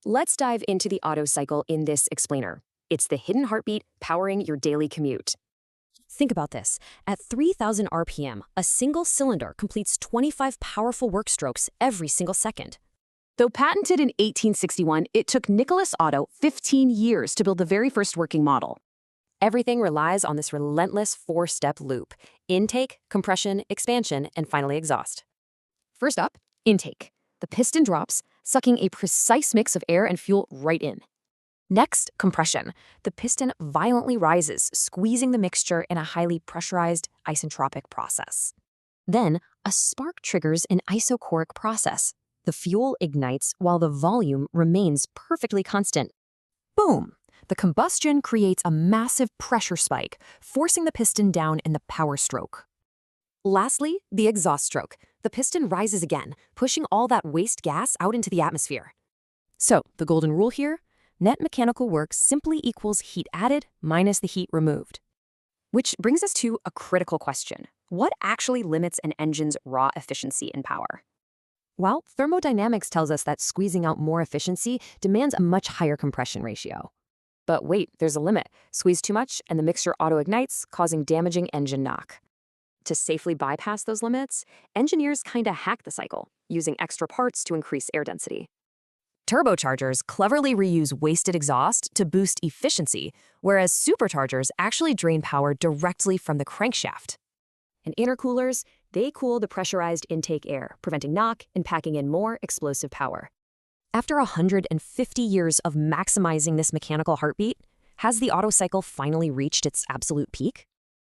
Let's dive into the Otto cycle in this explainer. It's the hidden heartbeat powering your daily commute. Think about this. At 3,000 RPM, a single cylinder completes 25 powerful work strokes every single second. Though patented in 1861, it took Nicholas Otto 15 years to build the very first working model. Everything relies on this relentless four-step loop: intake, compression, expansion, and finally exhaust. First up, intake. The piston drops, sucking a precise mix of air and fuel right in. Next, compression. The piston violently rises, squeezing the mixture in a highly pressurized isentropic process. Then, a spark triggers an isochoric process. The fuel ignites while the volume remains perfectly constant. Boom! The combustion creates a massive pressure spike, forcing the piston down in the power stroke. Lastly, the exhaust stroke. The piston rises again, pushing all that waste gas out into the atmosphere. So, the golden rule here? Net mechanical work simply equals heat added minus the heat removed. Which brings us to a critical question. What actually limits an engine's raw efficiency and power? Well, thermodynamics tells us that squeezing out more efficiency demands a much higher compression ratio. But wait, there's a limit. Squeeze too much and the mixture auto-ignites, causing damaging engine knock. To safely bypass those limits, engineers kinda hack the cycle, using extra parts to increase air density. Turbochargers cleverly reuse wasted exhaust to boost efficiency, whereas superchargers actually drain power directly from the crankshaft. And intercoolers, they cool the pressurized intake air, preventing knock and packing in more explosive power. After 150 years of maximizing this mechanical heartbeat, has the Otto cycle finally reached its absolute peak?